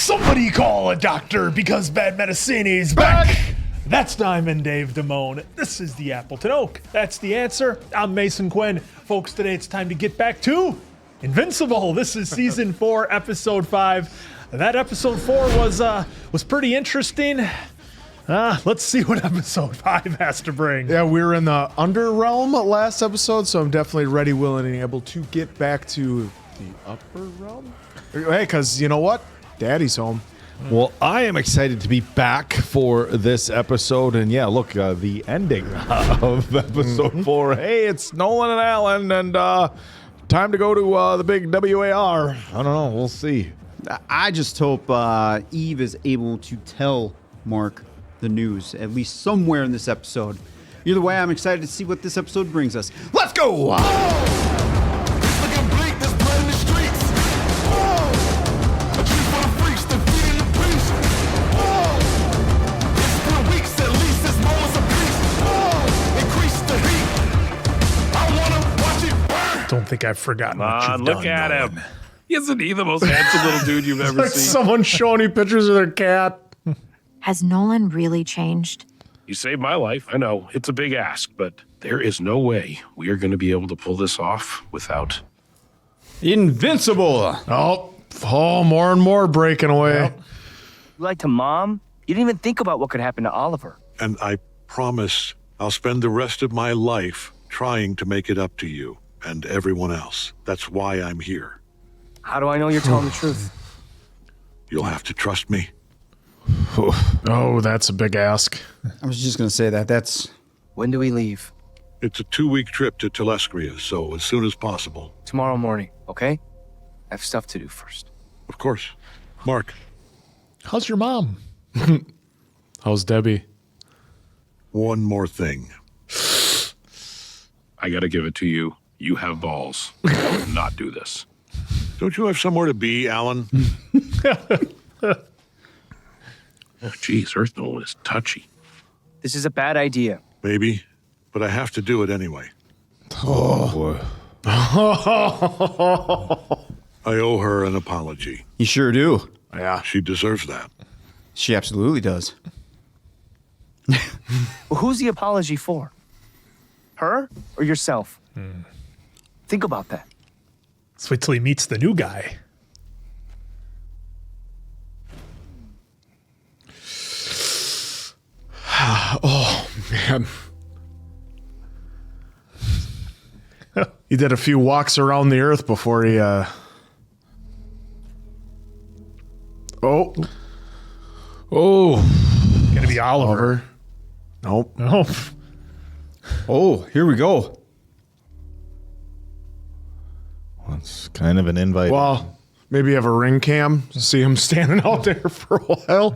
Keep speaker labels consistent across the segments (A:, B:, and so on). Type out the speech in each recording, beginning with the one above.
A: Somebody call a doctor because bad medicine is back. That's Diamond Dave Damone. This is the Appleton Oak. That's the answer. I'm Mason Quinn. Folks, today it's time to get back to Invincible. This is season 4, episode 5. That episode 4 was pretty interesting. Let's see what episode 5 has to bring.
B: Yeah, we were in the Underrealm last episode, so I'm definitely ready, willing, and able to get back to the Upper Realm. Hey, because you know what? Daddy's home.
C: Well, I am excited to be back for this episode, and yeah, look, the ending of episode 4. Hey, it's Nolan and Alan, and time to go to the big WAR. I don't know, we'll see.
D: I just hope Eve is able to tell Mark the news, at least somewhere in this episode. Either way, I'm excited to see what this episode brings us. Let's go!
A: Don't think I've forgotten what you've
E: look
A: done,
E: at
A: Nolan.
E: him. Isn't he the most handsome little dude you've ever
B: Like
E: seen?
B: someone showing you pictures of their cat.
F: Has Nolan really changed?
E: You saved my life. I know it's a big ask, but there is no way we are going to be able to pull this off without.
D: Invincible!
B: Oh, more and more breaking away.
G: Like to Mom, you didn't even think about what could happen to Oliver.
H: And I promise I'll spend the rest of my life trying to make it up to you and everyone else. That's why I'm here.
G: How do I know you're telling the truth?
H: You'll have to trust me.
B: Oh, that's a big ask.
D: I was just going to say that. That's...
G: When do we leave?
H: It's a 2-week trip to Telescria, so as soon as possible.
G: Tomorrow morning, okay? I have stuff to do first.
H: Of course. Mark,
A: How's your mom?
B: How's Debbie?
H: one more thing.
E: I got to give it to you. You have balls. I would not do this.
H: Don't you have somewhere to be, Alan?
E: Oh, geez, Earth Nolan is touchy.
G: This is a bad idea.
H: Maybe, but I have to do it anyway.
C: Oh, boy.
H: I owe her an apology.
D: You sure do.
B: Yeah.
H: She deserves that.
D: She absolutely does.
G: Well, who's the apology for? Her or yourself? Think about that.
A: Let's wait till he meets the new guy.
B: Oh, man. He did a few walks around the earth before he, Oh.
C: Oh,
A: Gonna be Oliver.
B: Nope.
A: Oh,
D: Oh, here we go.
C: that's kind of an invite.
B: Well, maybe have a ring cam. See him standing out there for a while.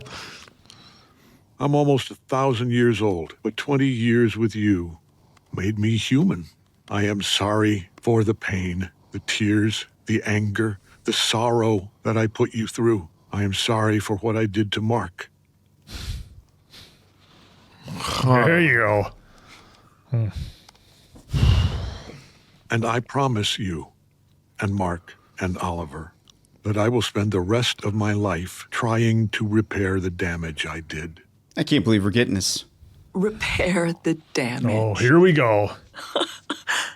H: I'm almost 1,000 years old, but 20 years with you made me human. I am sorry for the pain, the tears, the anger, the sorrow that I put you through. I am sorry for what I did to Mark.
A: there you go.
H: And I promise you, and Mark and Oliver, that I will spend the rest of my life trying to repair the damage I did.
D: I can't believe we're getting this.
I: Repair the damage.
A: Oh, here we go.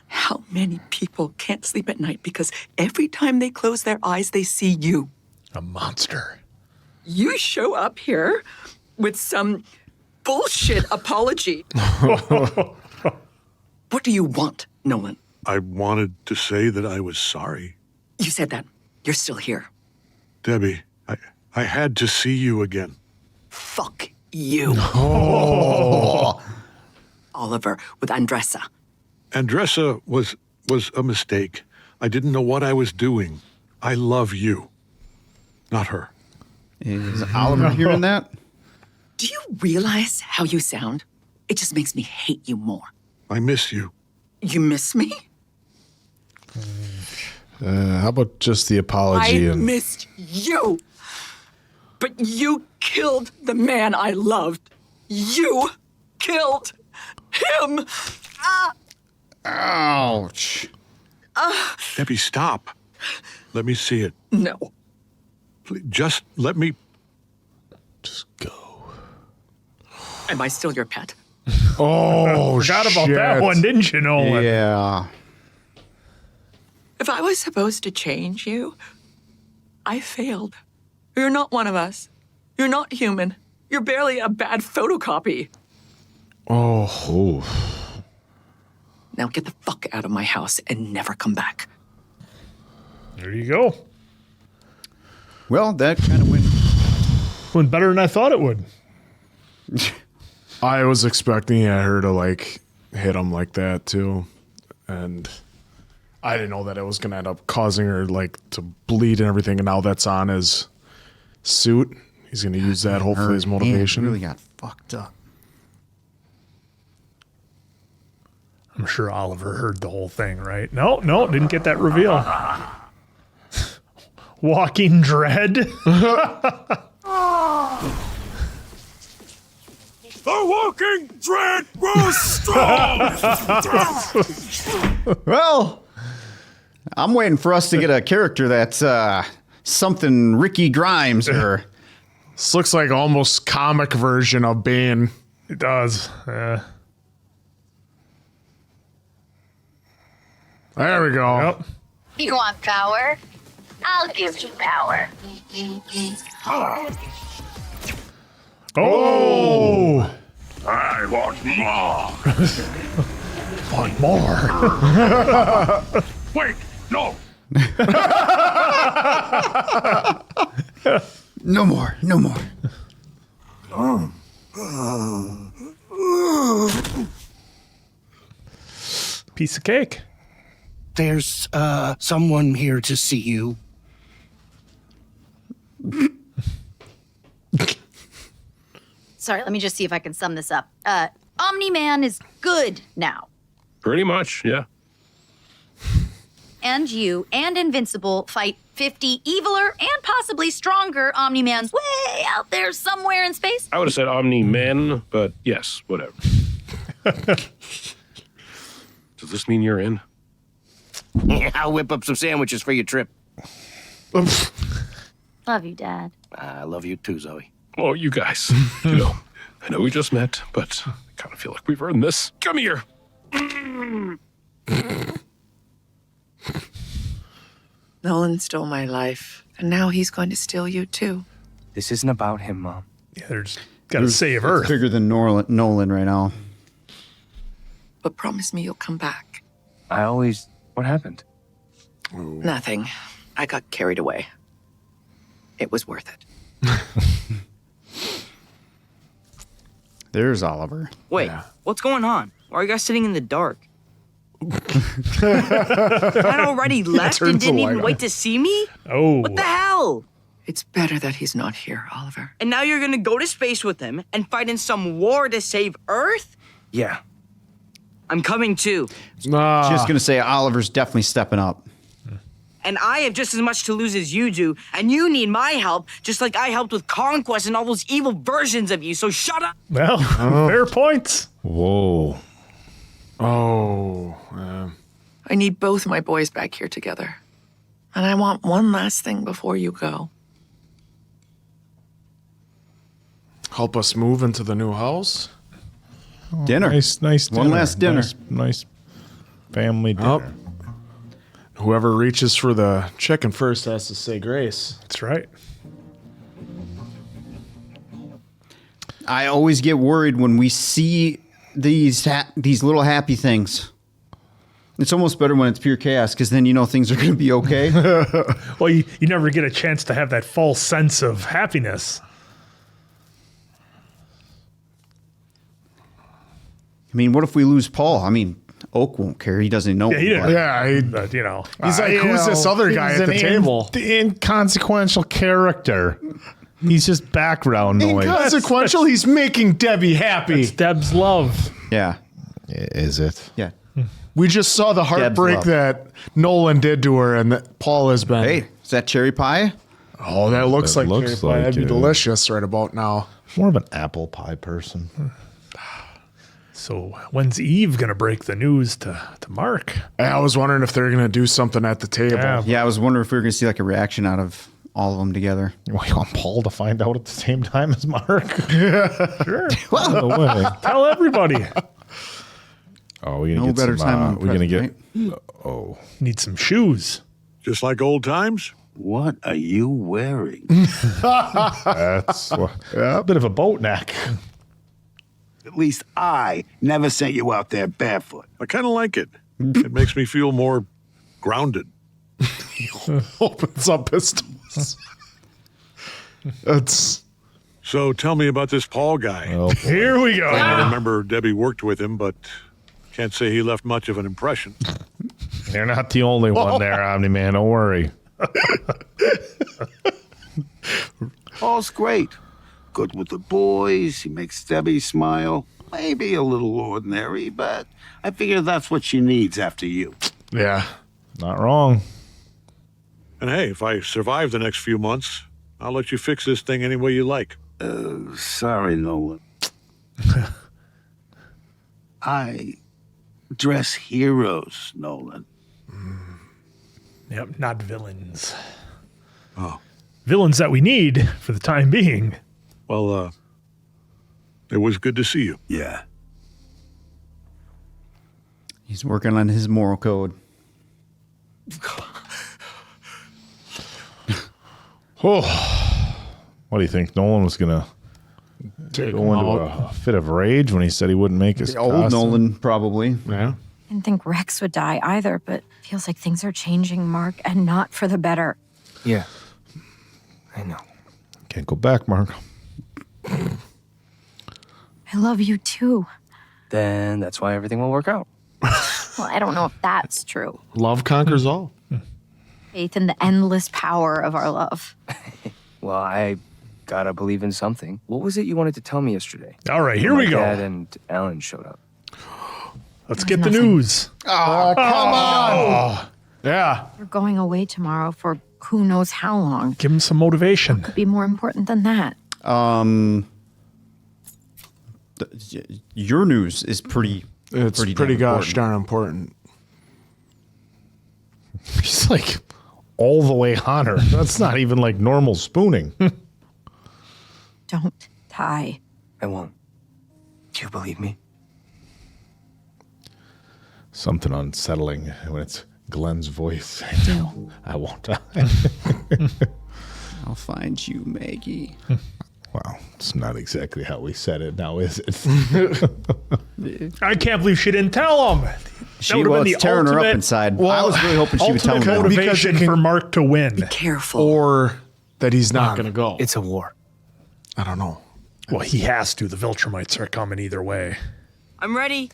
I: How many people can't sleep at night because every time they close their eyes, they see you?
A: A monster.
I: You show up here with some bullshit apology. What do you want, Nolan?
H: I wanted to say that I was sorry.
I: You said that. You're still here.
H: Debbie, I had to see you again.
I: Fuck you. Oliver with Andressa.
H: Andressa was a mistake. I didn't know what I was doing. I love you, not her.
D: Is Oliver hearing that?
I: Do you realize how you sound? It just makes me hate you more.
H: I miss you.
I: You miss me?
B: How about just the apology?
I: I missed you. But you killed the man I loved. You killed him.
D: Ouch.
H: Debbie, stop. Let me see it.
I: No.
H: Please, just let me
C: Just go.
I: Am I still your pet?
B: Oh,
A: Forgot about that one, didn't you, Nolan?
D: Yeah.
I: If I was supposed to change you, I failed. You're not one of us. You're not human. You're barely a bad photocopy.
C: Oh.
I: Now get the fuck out of my house and never come back.
A: There you go.
D: Well, that kind of
A: Went better than I thought it would.
B: I was expecting her to like hit him like that too, and I didn't know that it was gonna end up causing her like to bleed and everything. And now that's on his suit. He's gonna use that hopefully as motivation.
D: really got fucked up.
A: I'm sure Oliver heard the whole thing, right? No, didn't get that reveal. Walking dread.
H: The walking dread was strong.
D: Well, I'm waiting for us to get a character that's something Ricky Grimes or.
B: This looks like almost comic version of Bane.
A: It does.
B: There we go.
A: Yep.
J: You want power? I'll give you power.
A: Oh!
H: I want more.
A: Want more?
H: Wait, no.
D: No more. No more.
A: Piece of cake.
G: There's someone here to see you.
J: Sorry, let me just see if I can sum this up. Omni-Man is good now.
E: Pretty much, yeah.
J: And you and Invincible fight 50 eviler and possibly stronger Omni-Mans way out there somewhere in space.
E: I would have said Omni-Men, but yes, whatever. Does this mean you're in?
G: I'll whip up some sandwiches for your trip.
J: Love you, Dad.
G: I love you too, Zoe.
E: Oh, you guys. I know we just met, but I kind of feel like we've earned this. Come here.
I: Nolan stole my life, and now he's going to steal you too.
G: This isn't about him, Mom.
A: Yeah, there's got to save Earth.
D: Bigger than Nolan right now.
I: But promise me you'll come back.
G: What happened?
I: Nothing. I got carried away. It was worth it.
D: There's Oliver.
K: Wait, what's going on? Why are you guys sitting in the dark? Dad already left and didn't even wait to see me?
A: Oh.
K: What the hell?
I: It's better that he's not here, Oliver.
K: And now you're gonna go to space with him and fight in some war to save Earth?
G: Yeah.
K: I'm coming too.
D: Just gonna say Oliver's definitely stepping up.
K: And I have just as much to lose as you do, and you need my help, just like I helped with Conquest and all those evil versions of you, so shut up!
A: Well, fair points.
C: Whoa.
B: Oh.
I: I need both my boys back here together. And I want one last thing before you go.
B: Help us move into the new house.
D: Dinner.
C: Nice dinner.
D: One last dinner.
C: Nice family dinner.
B: Whoever reaches for the chicken first has to say grace.
A: That's right.
D: I always get worried when we see these little happy things. It's almost better when it's pure chaos, because then you know things are going to be okay.
A: Well, you never get a chance to have that false sense of happiness.
D: I mean, what if we lose Paul? I mean, Oak won't care. He doesn't know.
A: Yeah, he didn't.
B: Yeah,
A: But, you know.
B: he's like, who's this other guy at the table?
C: Inconsequential character. He's just background noise.
B: Inconsequential. He's making Debbie happy.
A: It's Deb's love.
D: Yeah.
C: Is it?
D: Yeah.
B: We just saw the heartbreak
D: love.
B: that Nolan did to her, and that Paul has been.
D: Hey, is that cherry pie?
B: Oh, that looks like cherry pie. That'd be
C: it.
B: delicious right about now.
C: More of an apple pie person.
A: So when's Eve going to break the news to Mark?
B: I was wondering if they're going to do something at the table.
A: Yeah.
D: Yeah, I was wondering if we were going to see like a reaction out of all of them together.
C: You want Paul to find out at the same time as Mark? Sure. No way.
A: Tell everybody.
C: Oh, we're gonna
D: No
C: get
D: better
C: some,
D: time on the
C: we're gonna
D: present,
C: get.
D: right?
C: Oh,
A: Need some shoes.
H: Just like old times?
L: What are you wearing?
C: that's a bit of a boat neck.
L: At least I never sent you out there barefoot.
H: I kind of like it. It makes me feel more grounded.
B: Opens up pistols. That's
H: So tell me about this Paul guy.
C: Oh,
A: Here we go.
H: I remember Debbie worked with him, but can't say he left much of an impression.
C: you're not the only one there, Omni-Man. Don't worry.
L: Paul's great. Good with the boys. He makes Debbie smile. Maybe a little ordinary, but I figure that's what she needs after you.
B: yeah.
C: Not wrong.
H: And hey, if I survive the next few months, I'll let you fix this thing any way you like.
L: Sorry, Nolan. I dress heroes, Nolan.
A: Yep, not villains.
H: Oh.
A: Villains that we need for the time being.
H: Well, it was good to see you.
L: Yeah.
D: He's working on his moral code.
C: Oh, what do you think? Nolan was gonna go into a fit of rage when he said he wouldn't make his
D: Old
C: costume?
D: Nolan, probably.
B: Yeah.
F: I didn't think Rex would die either, but feels like things are changing, Mark, and not for the better.
G: Yeah. I know.
C: Can't go back, Mark.
F: I love you too.
G: Then that's why everything will work out.
F: Well, I don't know if that's true.
B: Love conquers all.
F: Faith in the endless power of our love.
G: Well, I gotta believe in something. What was it you wanted to tell me yesterday?
A: All right, here
G: My
A: we go.
G: Dad and Alan showed up.
A: Let's get the
F: Nothing.
A: news.
B: Oh, come on. Yeah.
F: We're going away tomorrow for who knows how long.
A: Give him some motivation.
F: Could be more important than that.
D: Your news is pretty.
B: It's pretty
D: damn
B: gosh
D: important.
B: darn important.
C: He's like all the way on her. That's not even like normal spooning.
F: Don't die.
G: I won't. Do you believe me?
C: Something unsettling when it's Glenn's voice.
F: Do.
C: I won't.
D: I'll find you, Maggie.
C: Well, it's not exactly how we said it now, is it?
A: I can't believe she didn't tell him.
D: She was tearing her up inside. I was really hoping she would tell him.
A: Ultimate
D: that.
A: motivation for Mark to win.
I: Careful.
B: Or that he's not going to go.
G: It's a war.
B: I don't know.
A: Well, he has to. The Viltrumites are coming either way.
K: I'm ready.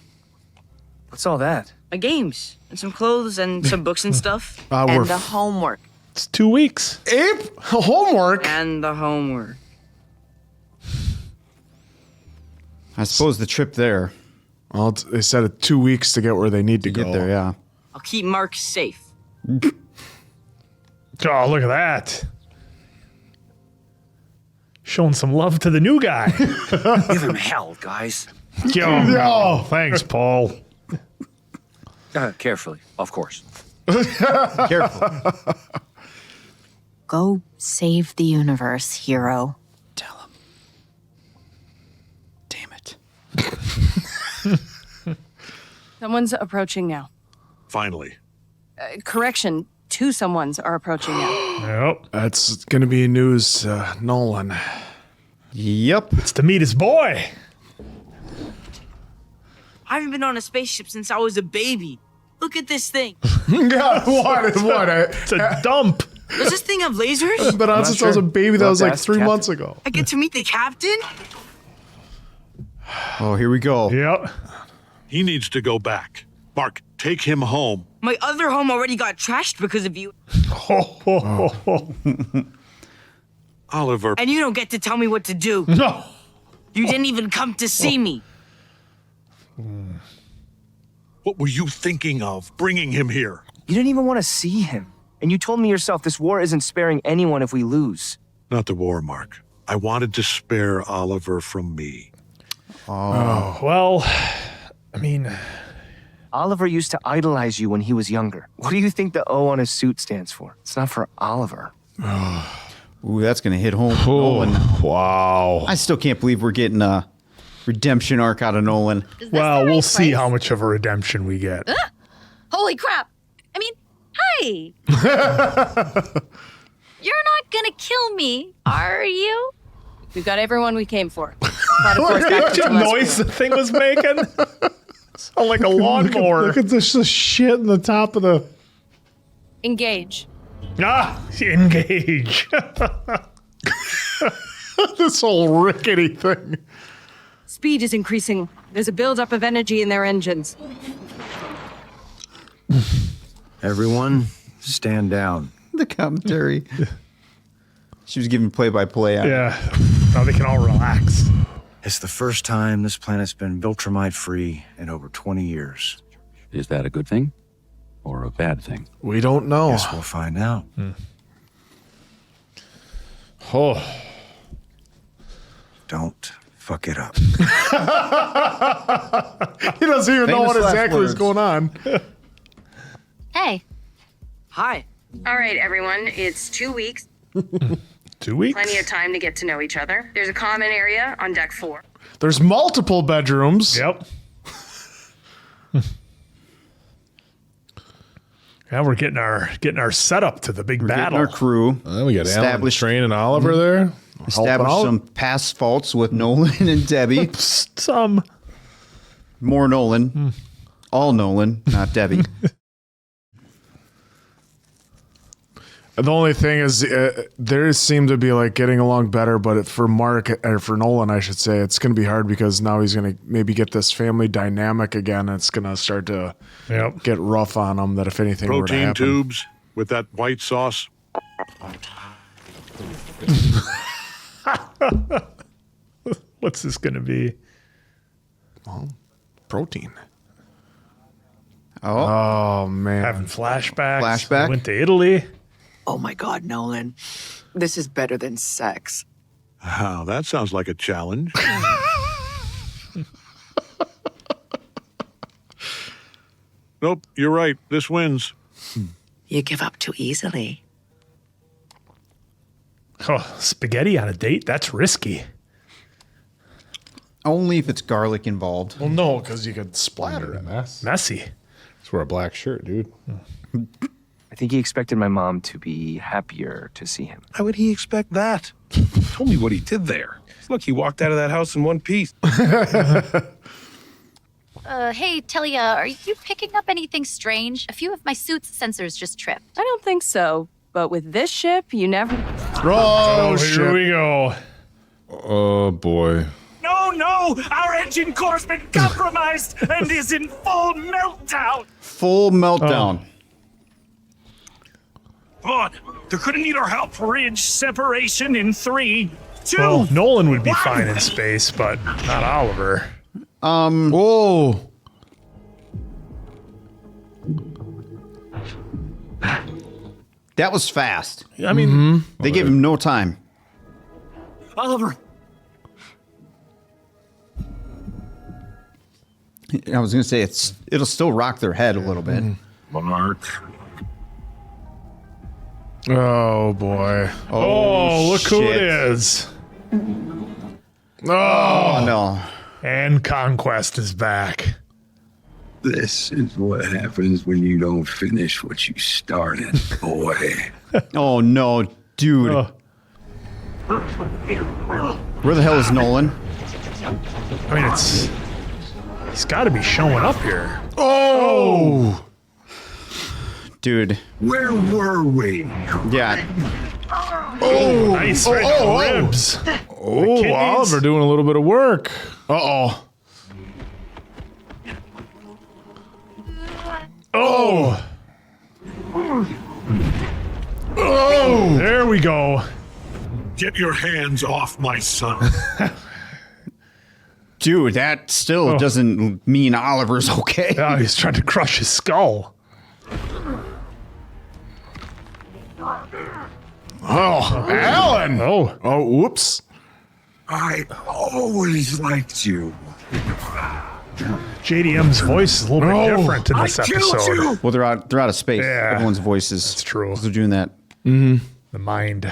G: What's all that?
K: My games and some clothes and some books and stuff.
B: We're
I: And the homework.
A: It's 2 weeks.
B: Ape homework.
K: And the homework.
D: I suppose the trip there.
B: Well, they said it 2 weeks to get where they need to
D: Get
B: go.
D: there, yeah.
K: I'll keep Mark safe.
A: Oh, look at that. Showing some love to the new guy.
G: Give him hell, guys.
A: Yo, thanks, Paul.
G: Carefully, of course.
D: Careful.
F: Go save the universe, hero.
D: Tell him. Damn it.
M: Someone's approaching now.
H: Finally.
M: Correction, two someones are approaching now.
A: Yep.
B: That's going to be news, Nolan.
D: Yep.
A: It's to meet his boy.
K: I haven't been on a spaceship since I was a baby. Look at this thing.
B: God, what?
A: It's a dump.
K: Does this thing have lasers?
B: But on since I was a baby, that
G: We'll
B: was
G: have
B: like
G: to ask
B: 3
G: Captain.
B: months ago.
K: I get to meet the captain?
D: Oh, here we go.
A: Yep.
H: He needs to go back. Mark, take him home.
K: My other home already got trashed because of you.
H: Oliver.
K: And you don't get to tell me what to do.
A: No.
K: You didn't even come to see me.
H: What were you thinking of, bringing him here?
G: You didn't even want to see him. And you told me yourself this war isn't sparing anyone if we lose.
H: Not the war, Mark. I wanted to spare Oliver from me.
A: Oh, well, I mean,
G: Oliver used to idolize you when he was younger. What do you think the O on his suit stands for? It's not for Oliver.
D: Ooh, that's going to hit home for Nolan.
C: Wow.
D: I still can't believe we're getting a redemption arc out of Nolan.
A: Well, we'll see how much of a redemption we get.
J: Holy crap. I mean, hi. You're not going to kill me, are you?
M: We've got everyone we came for. But of course, back to
A: The noise the thing was making. Sound like a lawnmower.
B: Look at this shit in the top of the.
M: Engage.
A: Engage.
B: This whole rickety thing.
M: Speed is increasing. There's a buildup of energy in their engines.
N: Everyone, stand down.
D: The commentary. She was giving play-by-play.
A: Yeah. Now they can all relax.
N: It's the first time this planet's been Viltrumite-free in over 20 years.
O: Is that a good thing or a bad thing?
B: We don't know.
N: Guess we'll find out.
C: Oh.
N: Don't fuck it up.
B: He doesn't even know
D: Famous
B: what
D: last
B: exactly is
D: words.
B: going on.
J: Hey.
K: Hi.
M: All right, everyone. It's 2 weeks.
A: 2 weeks?
M: Plenty of time to get to know each other. There's a common area on deck 4.
B: There's multiple bedrooms.
A: Yep. Yeah, we're getting our setup to the big battle.
D: Our crew.
C: We got Alan, Train, and Oliver there.
D: Establish some past faults with Nolan and Debbie.
A: Some.
D: More Nolan. All Nolan, not Debbie.
B: The only thing is, there seem to be like getting along better, but for Mark or for Nolan, I should say, it's going to be hard because now he's going to maybe get this family dynamic again. And it's going to start to get rough on him. That if anything were to
H: Protein
B: happen,
H: tubes with that white sauce.
A: What's this going to be?
B: Well, protein.
D: Oh
B: man,
A: having flashbacks.
D: Flashback?
A: Went to Italy.
I: Oh my God, Nolan. This is better than sex.
H: Wow, that sounds like a challenge. Nope, you're right. This wins.
I: You give up too easily.
A: Oh, spaghetti on a date? That's risky.
D: Only if it's garlic involved.
B: Well, no, because you could splatter it.
A: Messy.
C: Just wear a black shirt, dude.
G: I think he expected my mom to be happier to see him.
E: How would he expect that? Told me what he did there. Look, he walked out of that house in one piece.
J: Hey, Telia, are you picking up anything strange? A few of my suit's sensors just tripped.
M: I don't think so. But with this ship, you never...
A: Oh, here we go.
C: Oh, boy.
P: No! Our engine core's been compromised and is in full meltdown!
D: Full meltdown.
P: Come on, they're gonna need our help. Bridge separation in 3, 2.
A: Well, Nolan would be fine in space, but not Oliver.
C: Whoa.
D: That was fast.
A: I mean,
D: they gave him no time.
P: Oliver.
D: I was going to say it'll still rock their head a little bit.
E: Mark.
B: Oh boy.
A: Oh, look who it
D: shit.
A: is.
D: Oh no.
A: And Conquest is back.
O: This is what happens when you don't finish what you started, boy.
D: Oh no, dude. Where the hell is Nolan?
A: I mean, he's got to be showing up here.
B: Oh,
D: dude.
O: Where were we?
D: Yeah.
A: Oh, nice right in the ribs.
C: Oh, Oliver doing a little bit of work.
B: Uh-oh.
A: Oh. Oh, there we go.
H: Get your hands off my son.
D: Dude, that still doesn't mean Oliver's okay.
A: Oh, he's trying to crush his skull.
B: Oh, Alan.
A: Oh,
B: whoops.
O: I always liked you.
A: JDM's voice is a little bit different in this episode.
D: Well, they're out of space.
A: Yeah.
D: Everyone's voices.
A: That's true.
D: They're doing that.
A: The mind.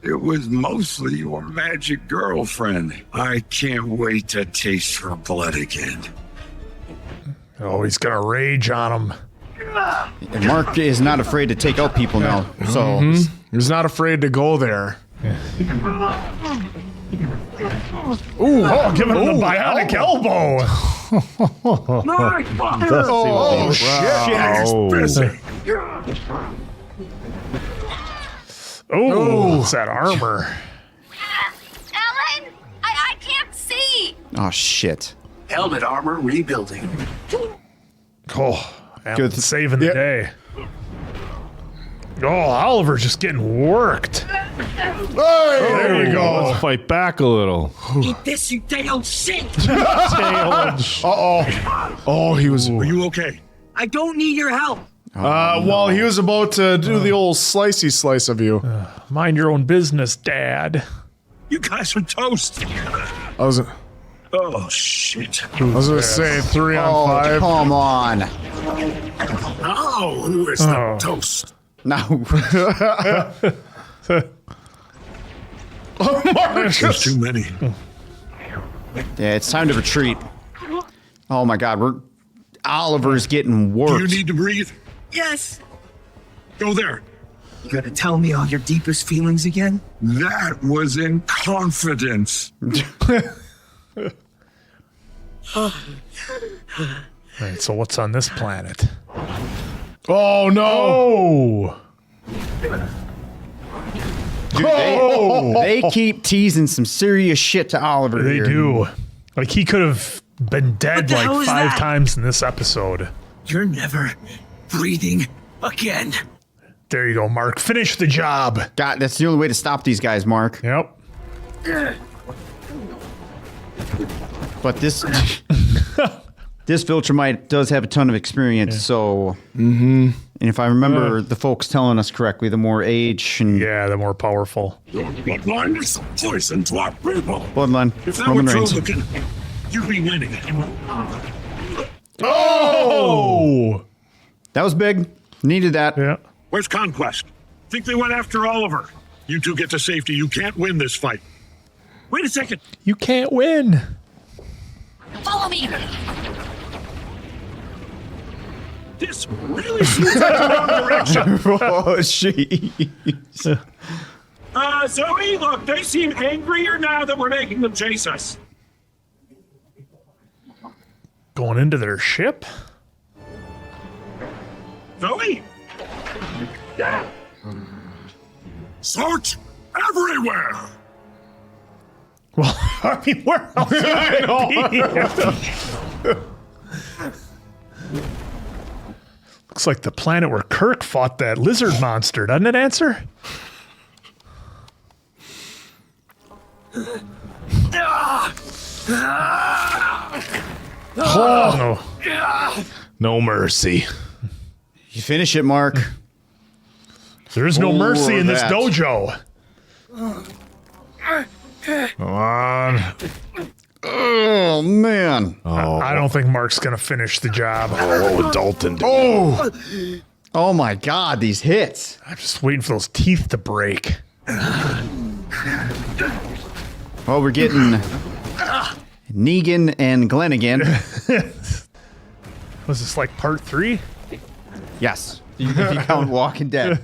O: It was mostly your magic girlfriend. I can't wait to taste her blood again.
A: Oh, he's gonna rage on him.
D: And Mark is not afraid to take out people now. So
B: he's not afraid to go there.
A: Ooh, giving him the bionic elbow.
B: Oh, shit.
A: Oh, it's that armor.
J: Ellen, I can't see.
D: Oh shit.
P: Helmet armor rebuilding.
A: Oh, good saving the day. Oh, Oliver's just getting worked.
C: There you go. Let's fight back a little.
P: Eat this, you day-old shit!
B: Uh-oh. Oh, he was...
H: Are you okay?
K: I don't need your help.
B: Well, he was about to do the old slicey slice of you.
A: Mind your own business, Dad.
H: You guys are toast. Oh, shit.
B: I was going to say 3 on 5.
D: Come on.
H: Oh, who is the toast?
D: No.
H: There's too many.
D: Yeah, it's time to retreat. Oh my God, Oliver's getting worked.
H: Do you need to breathe?
K: Yes.
H: Go there.
P: You gonna tell me all your deepest feelings again?
O: That was in confidence.
A: All right, so what's on this planet?
B: Oh, no.
D: Dude, they keep teasing some serious shit to Oliver.
A: They
D: here.
A: do. Like, he could have been dead like 5 times in this episode.
P: You're never breathing again.
A: There you go, Mark. Finish the job.
D: God, that's the only way to stop these guys, Mark.
A: Yep.
D: But this Viltrumite does have a ton of experience, so and if I remember the folks telling us correctly, the more age and
A: the more powerful.
H: Bloodline is poison to our people.
D: Bloodline.
H: If that
D: Roman
H: were
D: Reigns.
H: true looking, you'd be winning.
A: Oh!
D: That was big. Needed that.
A: Yeah.
H: Where's Conquest? Think they went after Oliver. You two get to safety. You can't win this fight. Wait a second.
A: You can't win.
J: Follow me.
H: This really seems like the wrong direction.
D: Oh, jeez.
H: Zoe, look, they seem angrier now that we're making them chase us.
A: Going into their ship?
H: Zoe? Search everywhere.
A: Well, I mean, where else would it be? Looks like the planet where Kirk fought that lizard monster, doesn't it, Answer? Oh, no.
C: No mercy.
D: You finish it, Mark.
A: There's no mercy in this
D: that.
A: dojo.
C: Come on.
D: Oh, man.
A: I don't think Mark's going to finish the job.
C: What would Dalton do?
D: Oh, my God, these hits.
A: I'm just waiting for those teeth to break.
D: Well, we're getting Negan and Glenn again.
A: Was this like part 3?
D: Yes. If you count Walking Dead.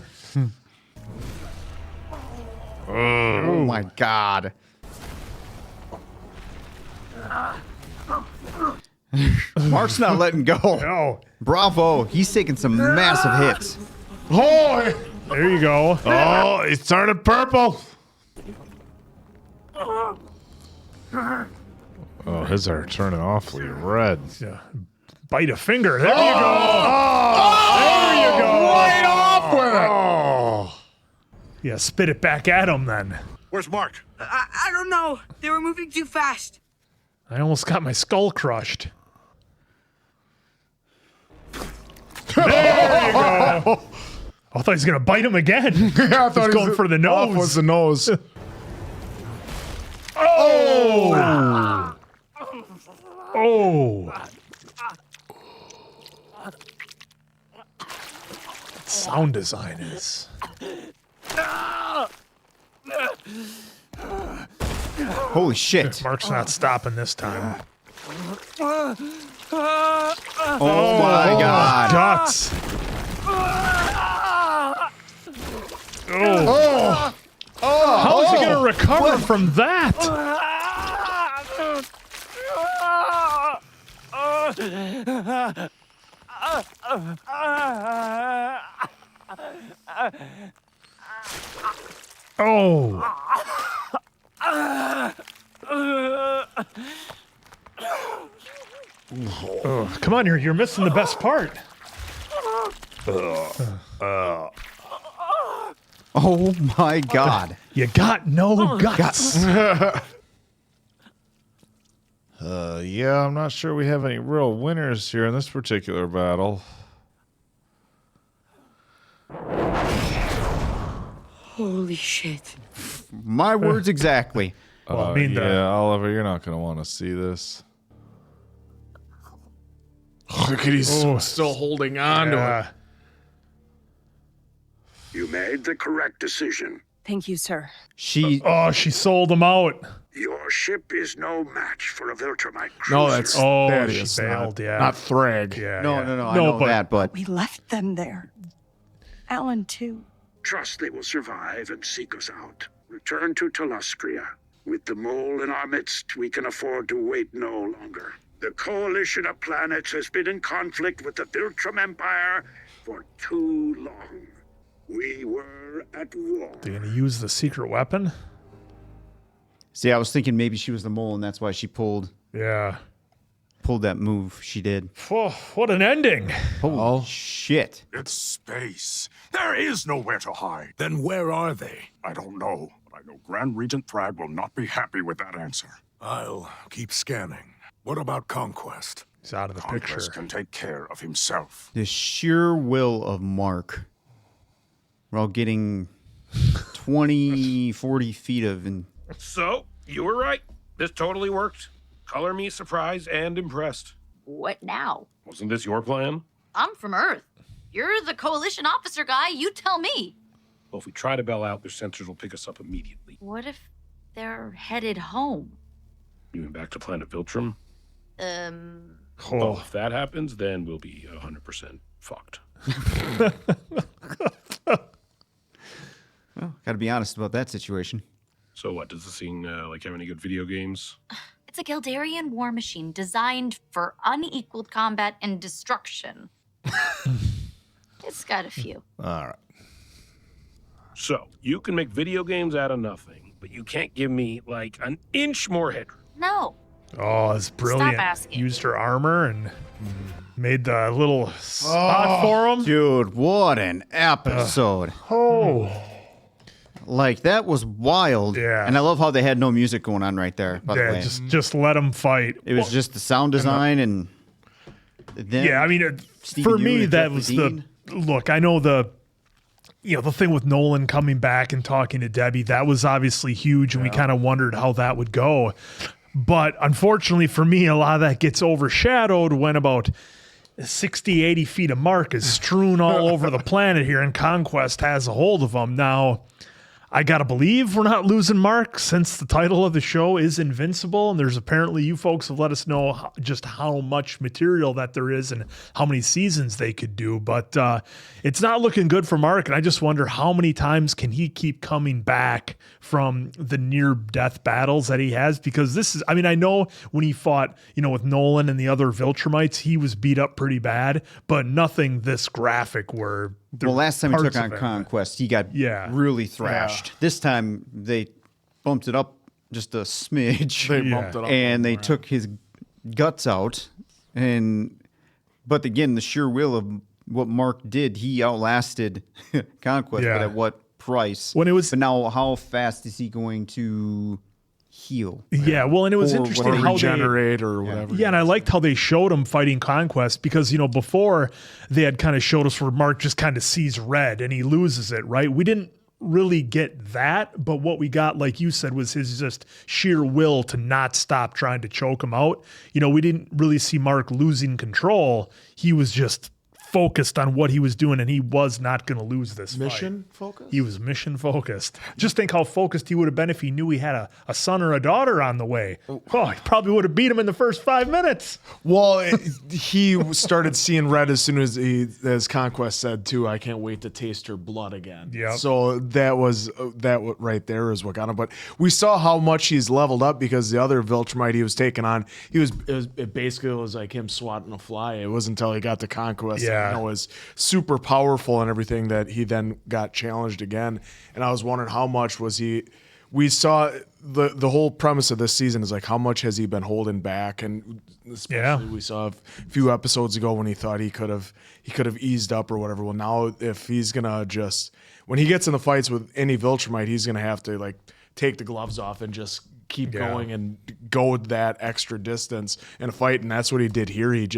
D: Oh, my God. Mark's not letting go.
A: No.
D: Bravo. He's taking some massive hits.
A: Oh, there you go.
C: Oh, he's turning purple. Oh, his are turning awfully red.
A: Yeah. Bite a finger. There you go. There you go.
B: Right off with it.
A: Oh. Yeah, spit it back at him then.
H: Where's Mark?
K: I don't know. They were moving too fast.
A: I almost got my skull crushed. There you go. I thought he was going to bite him again.
B: Yeah, I thought
A: He's going for the
B: off
A: nose.
B: was the nose.
A: Oh! Oh! Sound design is.
D: Holy shit.
A: Mark's not stopping this time.
D: Oh my God.
A: Guts. Oh. How is he going to recover from that? Oh. Oh, come on, you're missing the best part.
D: Oh my God.
A: You got no guts.
C: Yeah, I'm not sure we have any real winners here in this particular battle.
K: Holy shit.
D: My words exactly.
A: Well, I mean,
C: yeah, Oliver, you're not going to want to see this.
B: Look at he's still holding on to it.
O: You made the correct decision.
M: Thank you, sir.
A: She sold him out.
O: Your ship is no match for a Viltrumite cruiser.
B: No, that's that
A: she
B: is
A: bailed,
B: not Thrag.
A: Yeah,
D: No,
A: yeah.
D: no, no. I know that, but
M: We left them there. Alan, too.
O: Trust they will survive and seek us out. Return to Telustria. With the mole in our midst, we can afford to wait no longer. The coalition of planets has been in conflict with the Viltrum Empire for too long. We were at war.
A: They're going to use the secret weapon?
D: see, I was thinking maybe she was the mole, and that's why she pulled that move she did.
A: Oh, what an ending.
D: Holy shit.
O: It's space. There is nowhere to hide. Then where are they? I don't know. But I know Grand Regent Thrag will not be happy with that answer. I'll keep scanning. What about Conquest?
A: He's out of the
O: Conquest
A: picture.
O: can take care of himself.
D: The sheer will of Mark. We're all getting 20, 40 feet of...
E: So, you were right. This totally worked. Color me surprised and impressed.
J: What now?
E: Wasn't this your plan?
J: I'm from Earth. You're the coalition officer guy. You tell me.
E: Well, if we try to bail out, their sensors will pick us up immediately.
J: What if they're headed home?
E: You went back to planet Viltrum?
J: Oh.
E: Well, if that happens, then we'll be 100% fucked.
D: Well, gotta be honest about that situation.
E: So what, does this seem like have any good video games?
J: It's a Gildarian war machine designed for unequaled combat and destruction. It's got a few.
C: All right.
E: So, you can make video games out of nothing, but you can't give me, like, an inch more headroom.
J: No.
A: Oh, it's brilliant.
J: asking.
A: Used her armor and made the little spot for him.
D: Dude, what an episode. Like, that was wild.
A: Yeah.
D: And I love how they had no music going on right there, by the way.
A: just let them fight.
D: It was just the sound design and then
A: Yeah, I mean,
D: Stevie
A: for
D: Yeun
A: me,
D: and
A: that
D: Jeffrey
A: was
D: Dean.
A: look, I know the thing with Nolan coming back and talking to Debbie, that was obviously huge, and we kind of wondered how that would go. But unfortunately for me, a lot of that gets overshadowed when about 60, 80 feet of Mark is strewn all over the planet here, and Conquest has a hold of him. Now, I gotta believe we're not losing Mark since the title of the show is Invincible, and there's apparently you folks have let us know just how much material that there is and how many seasons they could do, but it's not looking good for Mark, and I just wonder how many times can he keep coming back from the near-death battles that he has, because this is, I mean, I know when he fought, with Nolan and the other Viltrumites, he was beat up pretty bad, but nothing this graphic where...
D: Well, last time he took
A: parts
D: on
A: of it.
D: Conquest, he got really thrashed. This time, they bumped it up just a smidge.
B: They bumped it up
D: and they took his guts out. But again, the sheer will of what Mark did, he outlasted Conquest,
A: Yeah.
D: but at what price?
A: When it was,
D: but now, how fast is he going to heal?
A: Yeah, well, and it was
D: Or
A: interesting
D: whatever.
A: how
B: Regenerate or whatever.
A: Yeah, and I liked how they showed him fighting Conquest because, before they had kind of showed us where Mark just kind of sees red and he loses it, right? We didn't really get that, but what we got, like you said, was his just sheer will to not stop trying to choke him out. We didn't really see Mark losing control. He was just focused on what he was doing, and he was not going to lose this
B: Mission
A: fight.
B: focused?
A: He was mission focused. Just think how focused he would have been if he knew he had a son or a daughter on the way. Oh, he probably would have beat him in the first 5 minutes.
B: Well, he started seeing red as soon as Conquest said, too, I can't wait to taste her blood again.
A: Yep.
B: So that right there is what got him. But we saw how much he's leveled up because the other Viltrumite he was taking on, it basically was like him swatting a fly. It wasn't until he got to Conquest and it was super powerful and everything that he then got challenged again. And I was wondering how much was he. We saw the whole premise of this season is like how much has he been holding back, and especially we saw a few episodes ago when he thought he could have eased up or whatever. Well, now if he's gonna just when he gets in the fights with any Viltrumite, he's gonna have to like take the gloves off and just keep going and go that extra distance in a fight. And that's what he did here. It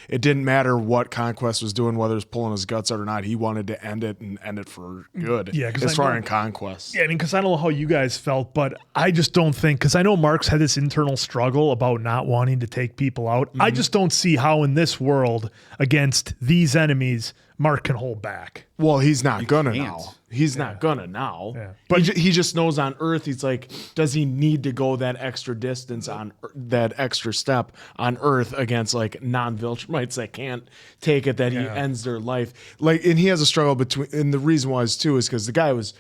B: didn't matter what Conquest was doing, whether it was pulling his guts out or not. He wanted to end it and end it for good.
A: Yeah,
B: as far in Conquest.
A: Yeah, I mean, because I don't know how you guys felt, but I just don't think, because I know Mark's had this internal struggle about not wanting to take people out. I just don't see how in this world against these enemies, Mark can hold back.
B: Well, he's not gonna now. He's not gonna now.
A: Yeah.
B: But he just knows on Earth, he's like, does he need to go that extra distance on that extra step on Earth against like non-Viltrumites that can't take it, that he ends their life. Like, and he has a struggle between, and the reason why is too is because the guy was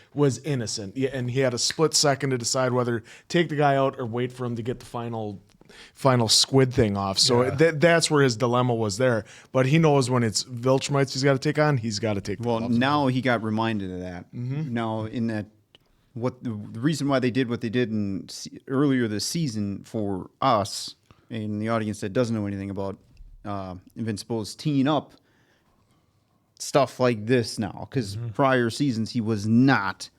B: innocent, and he had a split second to decide whether take the guy out or wait for him to get the final squid thing off. So that's where his dilemma was there. But he knows when it's Viltrumites he's got to take on, he's got to take.
D: Well, now he got reminded of that. Now, in that, what the reason why they did what they did earlier this season for us and the audience that doesn't know anything about Invincible is teeing up stuff like this now, because prior seasons he was not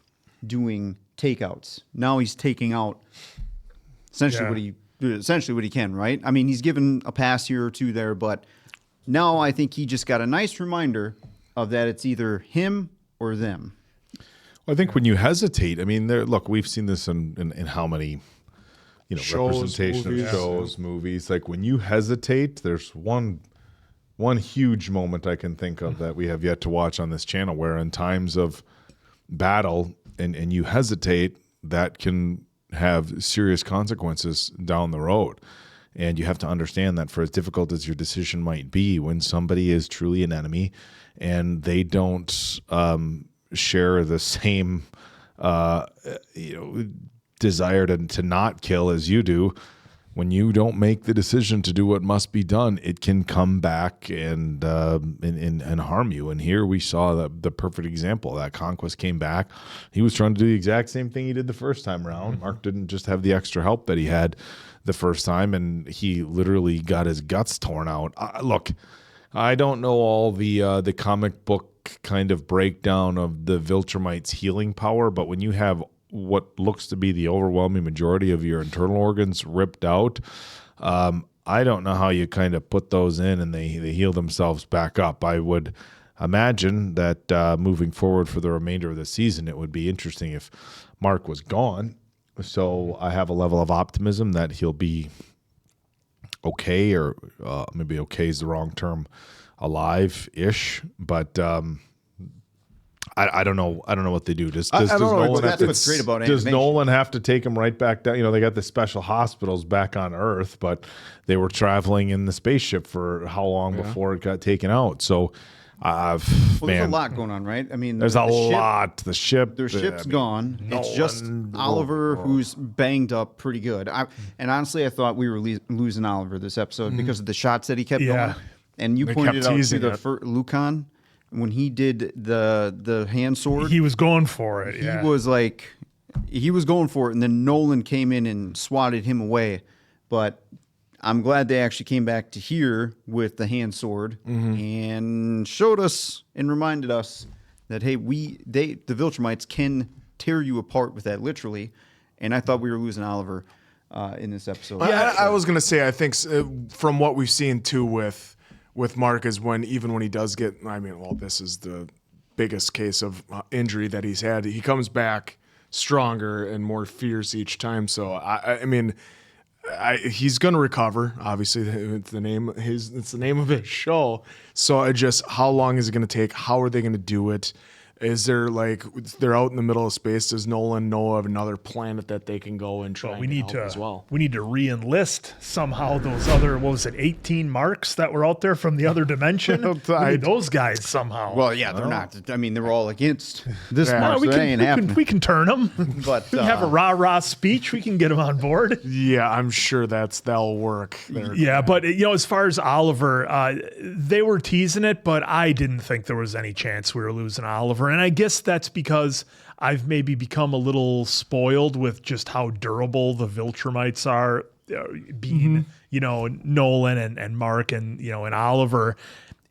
D: doing takeouts. Now he's taking out essentially what he can, right? I mean, he's given a pass here or two there, but now I think he just got a nice reminder of that it's either him or them.
C: Well, I think when you hesitate, I mean, look, we've seen this in how many, representation of shows, movies. Like when you hesitate, there's one huge moment I can think of that we have yet to watch on this channel where in times of battle and you hesitate, that can have serious consequences down the road. And you have to understand that for as difficult as your decision might be, when somebody is truly an enemy and they don't share the same desire to not kill as you do, when you don't make the decision to do what must be done, it can come back and harm you. And here we saw the perfect example. That Conquest came back. He was trying to do the exact same thing he did the first time around. Mark didn't just have the extra help that he had the first time, and he literally got his guts torn out. Look, I don't know all the comic book kind of breakdown of the Viltrumites' healing power, but when you have what looks to be the overwhelming majority of your internal organs ripped out, I don't know how you kind of put those in and they heal themselves back up. I would imagine that moving forward for the remainder of the season, it would be interesting if Mark was gone. So I have a level of optimism that he'll be okay, or maybe okay is the wrong term, alive-ish, but I don't know. I don't know what they do. Does Nolan have to,
D: what's great about
C: does
D: animation.
C: Nolan have to take him right back down? They got the special hospitals back on Earth, but they were traveling in the spaceship for how long before it got taken out? So,
D: there's a lot going on, right? I mean,
C: there's a lot. The ship,
D: their ship's gone. It's just Oliver who's banged up pretty good. And honestly, I thought we were losing Oliver this episode because of the shots that he kept going. And you pointed out to the Lucan. When he did the hand sword,
A: he was going for it.
D: He was going for it, and then Nolan came in and swatted him away. But I'm glad they actually came back to here with the hand sword and showed us and reminded us that hey, the Viltrumites can tear you apart with that literally. And I thought we were losing Oliver in this episode.
B: I was gonna say I think from what we've seen too with Mark is even when he does get, this is the biggest case of injury that he's had. He comes back stronger and more fierce each time. So, I he's going to recover. Obviously, it's the name of his show. So how long is it going to take? How are they going to do it? Is there they're out in the middle of space? Does Nolan know of another planet that they can go and try?
A: We need to
B: as well.
A: We need to re-enlist somehow those other 18 marks that were out there from the other dimension. We need those guys somehow.
D: Well, yeah, they're not. I mean, they're all against this
A: Yeah,
D: mark. So that ain't happening.
A: we can turn them.
D: But
A: we can have a rah-rah speech. We can get them on board.
B: Yeah, I'm sure that'll work.
A: Yeah, but as far as Oliver, they were teasing it, but I didn't think there was any chance we were losing Oliver. And I guess that's because I've maybe become a little spoiled with just how durable the Viltrumites are, being, Nolan and Mark and Oliver.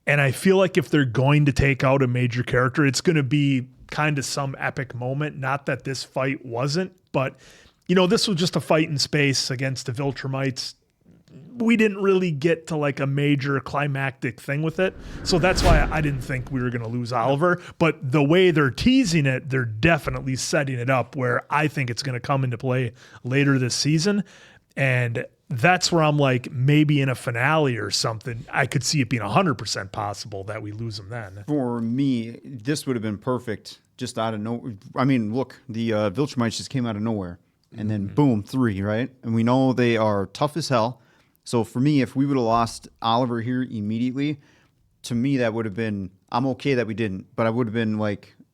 A: And I feel like if they're going to take out a major character, it's going to be kind of some epic moment. Not that this fight wasn't, but, this was just a fight in space against the Viltrumites. We didn't really get to a major climactic thing with it. So that's why I didn't think we were going to lose Oliver. But the way they're teasing it, they're definitely setting it up where I think it's going to come into play later this season. And that's where I'm maybe in a finale or something, I could see it being 100% possible that we lose him then.
D: For me, this would have been perfect just out of nowhere. I mean, look, the Viltrumites just came out of nowhere. And then boom, 3, right? And we know they are tough as hell. So for me, if we would have lost Oliver here immediately, to me that would have been, I'm okay that we didn't, but I would have been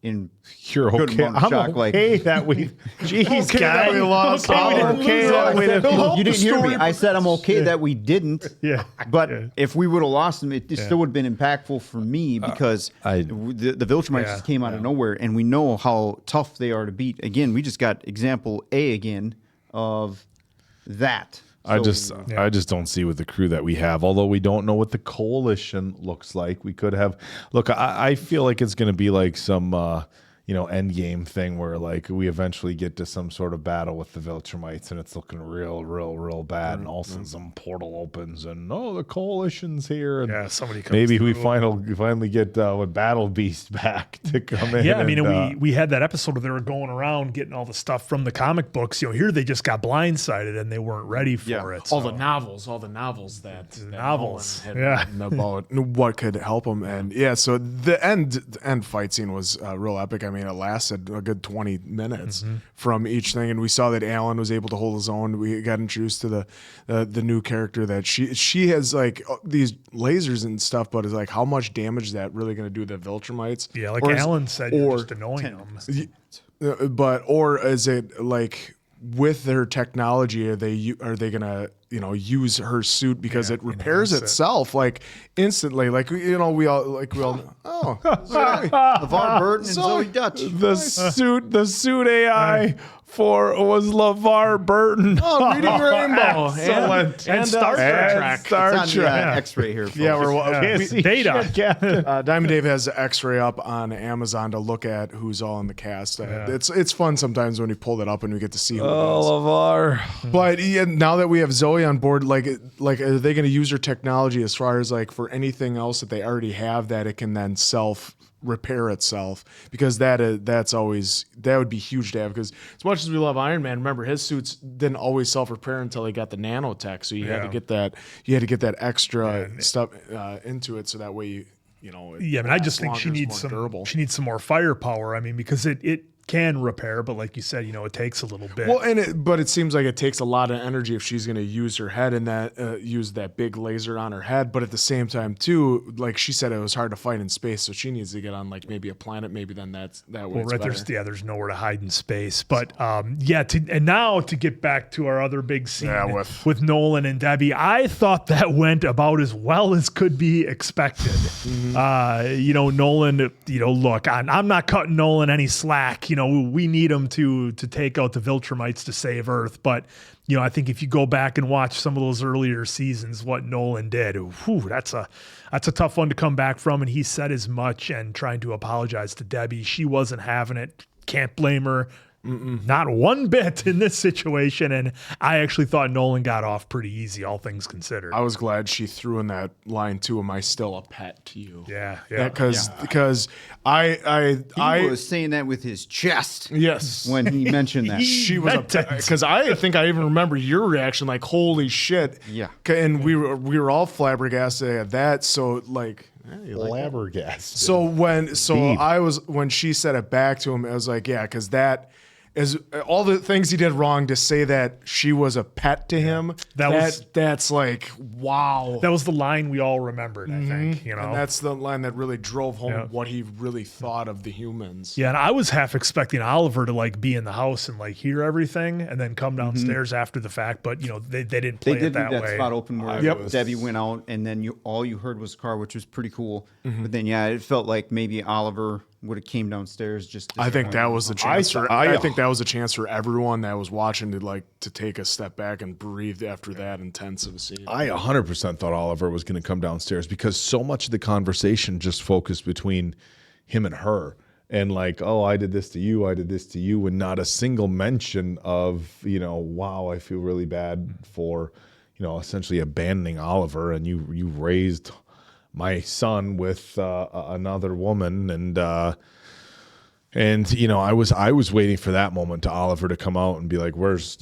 D: in
C: You're
D: good
C: okay.
D: amount of
C: I'm
D: shock,
C: okay that we. Jeez,
B: Okay
C: guy.
B: that we lost.
C: Okay that we didn't.
D: You didn't hear me. I said I'm okay that we didn't.
A: Yeah.
D: But if we would have lost them, it still would have been impactful for me because the Viltrumites just came out of nowhere, and we know how tough they are to beat. Again, we just got example A again of that.
C: I just don't see with the crew that we have. Although we don't know what the coalition looks like, we could have. Look, I feel like it's going to be like some end game thing where we eventually get to some sort of battle with the Viltrumites and it's looking real bad, and all of a sudden some portal opens and the coalition's here, and
A: somebody comes
C: maybe we
A: through.
C: finally get with Battle Beast back to come in.
A: Yeah, I mean,
C: and,
A: we had that episode where they were going around getting all the stuff from the comic books. Here they just got blindsided and they weren't ready for it.
B: All the novels that
A: novels.
B: Nolan had written about what could help them, and so the end fight scene was real epic. I mean, it lasted a good 20 minutes from each thing, and we saw that Alan was able to hold his own. We got introduced to the new character that she has these lasers and stuff, but is how much damage is that really going to do to the Viltrumites?
A: Yeah, Alan said, you're just annoying them.
B: But is it with their technology, are they gonna use her suit because it repairs itself instantly? We all
D: LeVar Burton and Zoe Dutch.
C: The suit AI was LeVar Burton.
B: Oh, Reading Rainbow.
C: Excellent.
A: And Star Trek.
D: It's on X-ray here, folks.
B: Yeah, we're
A: data.
B: Diamond Dave has the X-ray up on Amazon to look at who's all in the cast. It's fun sometimes when you pull that up and we get to see who it is.
C: LeVar.
B: But now that we have Zoe on board, are they going to use her technology as far as for anything else that they already have that it can then repair itself? Because that would be huge to have, because as much as we love Iron Man, remember his suits didn't always self-repair until he got the nanotech, so you had to get that extra stuff into it, so that way
A: I just think she needs some more firepower. I mean, because it can repair, but like you said, it takes a little bit.
B: Well, but it seems like it takes a lot of energy if she's going to use her head and use that big laser on her head. But at the same time, too, like she said, it was hard to fight in space, so she needs to get on maybe a planet. Maybe then that way.
A: Well, there's nowhere to hide in space. But now to get back to our other big scene with Nolan and Debbie, I thought that went about as well as could be expected. Nolan, look, I'm not cutting Nolan any slack. We need him to take out the Viltrumites to save Earth. But, I think if you go back and watch some of those earlier seasons, what Nolan did, that's a tough one to come back from. And he said as much, and trying to apologize to Debbie. She wasn't having it. Can't blame her. Not one bit in this situation. And I actually thought Nolan got off pretty easy, all things considered.
B: I was glad she threw in that line too. Am I still a pet to you?
A: Yeah.
B: Because I
D: was saying that with his chest.
B: Yes,
D: when he mentioned that
B: she was a pet. Because I think I even remember your reaction, like holy shit.
D: Yeah,
B: and we were all flabbergasted at that. So like.
C: Flabbergasted.
B: So when she said it back to him, I was like, yeah, because that is all the things he did wrong to say that she was a pet to him. That's like, wow.
A: That was the line we all remembered, I think.
B: And that's the line that really drove home what he really thought of the humans.
A: Yeah, and I was half expecting Oliver to like be in the house and like hear everything and then come downstairs after the fact, but they didn't play it that way.
D: They did that spot open where Debbie went out and then all you heard was the car, which was pretty cool. But then it felt like maybe Oliver would have came downstairs just.
B: I think that was the chance. I think that was a chance for everyone that was watching to take a step back and breathe after that intense of a scene.
C: I 100% thought Oliver was going to come downstairs because so much of the conversation just focused between him and her. And like, oh, I did this to you, and not a single mention of, wow, I feel really bad for, essentially abandoning Oliver, and you raised my son with another woman, and I was waiting for that moment to Oliver to come out and be like, where's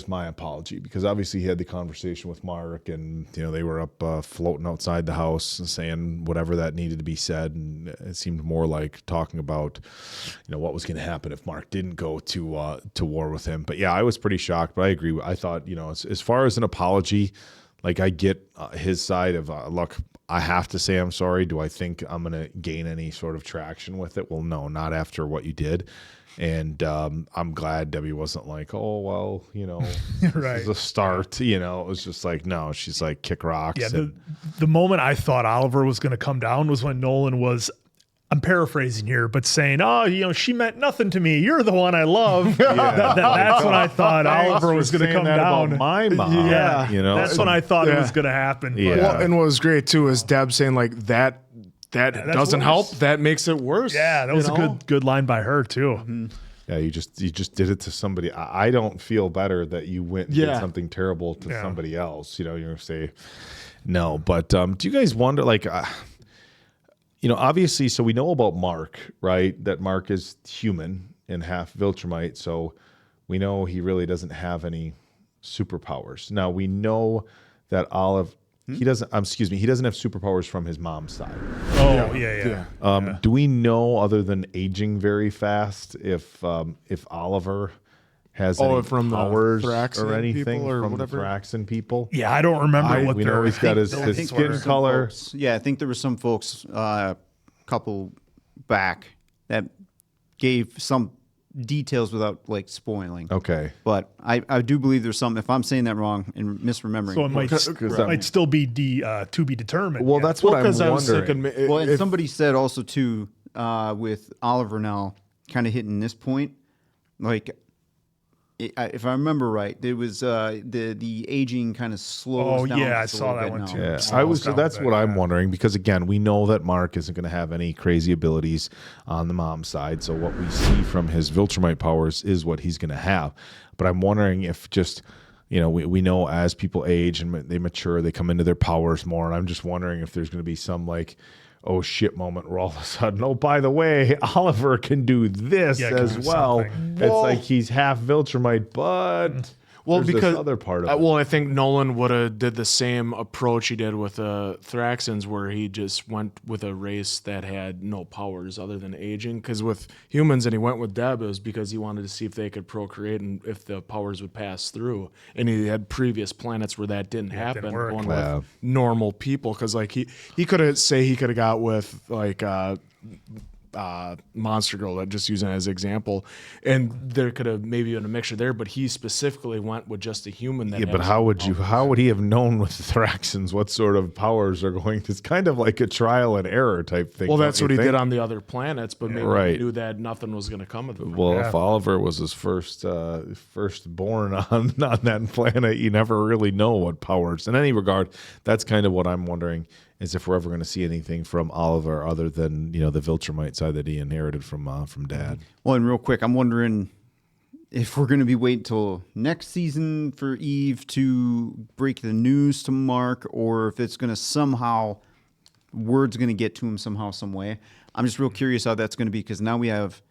C: my apology? Because obviously he had the conversation with Mark, and they were up floating outside the house and saying whatever that needed to be said, and it seemed more like talking about what was going to happen if Mark didn't go to war with him. But yeah, I was pretty shocked, but I agree. I thought as far as an apology, like I get his side of look, I have to say I'm sorry. Do I think I'm going to gain any sort of traction with it? Well, no, not after what you did. And I'm glad Debbie wasn't like, oh, well, this is a start. It was just like, no, she's like, kick rocks.
A: Yeah, the moment I thought Oliver was going to come down was when Nolan was, I'm paraphrasing here, but saying, oh, she meant nothing to me. You're the one I love. That's when I thought Oliver was going to come down.
C: About my mom.
A: Yeah, that's when I thought it was going to happen.
B: Yeah. Well, and what was great too is Deb saying like that doesn't
A: worse.
B: Help. That makes it worse.
A: Yeah, that was a good line by her too.
D: Mm-hmm.
C: Yeah, you just did it to somebody. I don't feel better that you went and did something terrible to somebody else. You're going to say no, but do you guys wonder like? Obviously, so we know about Mark, right? That Mark is human and half Viltrumite, so we know he really doesn't have any superpowers. Now we know that he doesn't have superpowers from his mom's side.
A: Oh, yeah.
C: Do we know, other than aging very fast, if Oliver has any
B: from
C: powers
B: the
C: or anything
B: or
C: from
B: whatever?
C: the Thraxan people?
A: Yeah, I don't remember what
C: we know he's got his skin color.
D: I think there were some folks a couple back that gave some details without like spoiling.
C: Okay.
D: But I do believe there's some, if I'm saying that wrong and misremembering.
A: So it might still be to be determined.
C: Well, that's what I'm wondering.
D: And somebody said also too, with Oliver now kind of hitting this point, like, if I remember right, there was the aging kind of slows down.
A: Oh yeah, I saw that one too.
C: Yeah, that's what I'm wondering, because again, we know that Mark isn't going to have any crazy abilities on the mom's side. So what we see from his Viltrumite powers is what he's going to have. But I'm wondering if just we know as people age and they mature, they come into their powers more. And I'm just wondering if there's going to be some like, oh shit moment where all of a sudden, oh, by the way, Oliver can do this as well. It's like he's half Viltrumite, but there's
B: because
C: this other part of it.
B: Well, I think Nolan would have did the same approach he did with Thraxans, where he just went with a race that had no powers other than aging. Because with humans, and he went with Deb, it was because he wanted to see if they could procreate and if the powers would pass through. And he had previous planets where that didn't happen. Going with normal people, because like he could have got with like. Monster Girl, just using it as an example, and there could have maybe been a mixture there, but he specifically went with just a human.
C: But how would he have known with the Thraxans what sort of powers are going? It's kind of like a trial and error type thing.
B: Well, that's what he did on the other planets, but maybe he knew that nothing was going to come of it.
C: Well, if Oliver was his first born on that planet, you never really know what powers. In any regard, that's kind of what I'm wondering. Is if we're ever going to see anything from Oliver other than the Viltrumite side that he inherited from Dad.
D: Well, and real quick, I'm wondering if we're going to be waiting till next season for Eve to break the news to Mark, or if it's going to somehow, word's going to get to him somehow, some way. I'm just real curious how that's going to be, because now we have,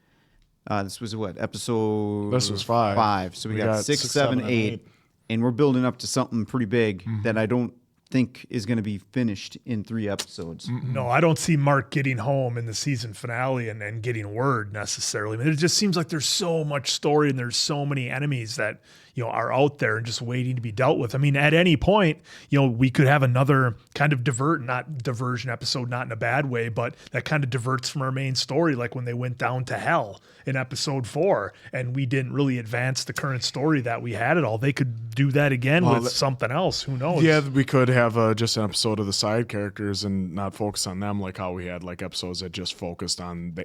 D: this was what, episode?
B: This was 5.
D: 5. So we got 6, 7, 8. And we're building up to something pretty big that I don't think is going to be finished in 3 episodes.
A: No, I don't see Mark getting home in the season finale and getting word necessarily. I mean, it just seems like there's so much story and there's so many enemies that, you know, are out there and just waiting to be dealt with. I mean, at any point, you know, we could have another kind of diversion episode, not in a bad way, but that kind of diverts from our main story, like when they went down to hell in episode 4 and we didn't really advance the current story that we had at all. They could do that again with something else. Who knows?
B: Yeah, we could have just an episode of the side characters and not focus on them, like how we had like episodes that just focused on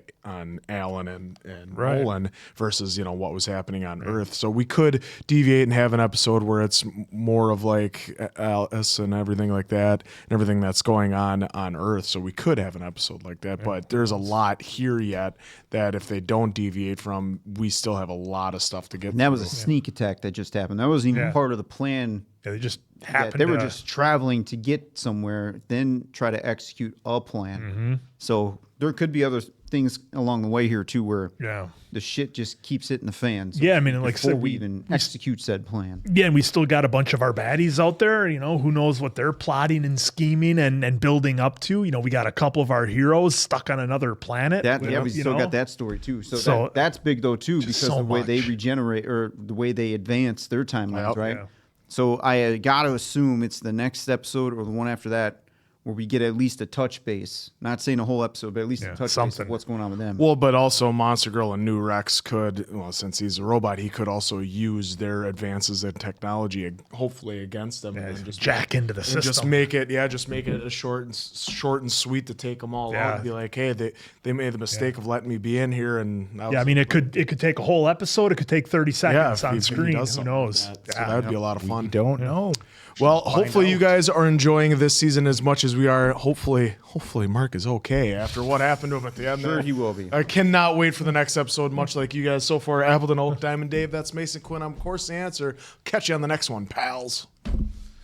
B: Alan and Nolan versus, you know, what was happening on Earth. So we could deviate and have an episode where it's more of like Alice and everything like that and everything that's going on Earth. So we could have an episode like that, but there's a lot here yet that if they don't deviate from, we still have a lot of stuff to get
D: And that was a sneak attack that just happened. That wasn't even part of the plan.
A: Yeah, they just happened.
D: They were just traveling to get somewhere, then try to execute a plan. So there could be other things along the way here too, where the shit just keeps hitting the fan. So
A: I mean, like I
D: before
A: said,
D: we even execute said plan.
A: Yeah, and we still got a bunch of our baddies out there. You know, who knows what they're plotting and scheming and building up to. You know, we got a couple of our heroes stuck on another planet.
D: We still got that story too. So that's big though too, because
A: so
D: the way they
A: much.
D: regenerate or the way they advance their timelines, right?
A: Yeah.
D: So I got to assume it's the next episode or the one after that where we get at least a touch base. Not saying a whole episode, but at least a touch base of what's going on with them.
B: Well, but also Monster Girl and New Rex could, well, since he's a robot, he could also use their advances in technology, hopefully against them, and just
A: jack into the system.
B: Just make it a short and sweet to take them all out. And be like, hey, they made the mistake of letting me be in here, and
A: I mean, it could take a whole episode. It could take 30 seconds on
B: if he
A: screen.
B: does
A: Who
B: something
A: knows?
B: like that. So that'd be a lot of fun.
C: We don't know.
B: Well, hopefully you guys are enjoying this season as much as we are. Hopefully Mark is okay after what happened to him at the end.
D: Sure, he will be.
B: I cannot wait for the next episode, much like you guys. So far, Appleton, Oak, Diamond Dave, that's Mason Quinn. I'm, of course, the answer. Catch you on the next one, pals.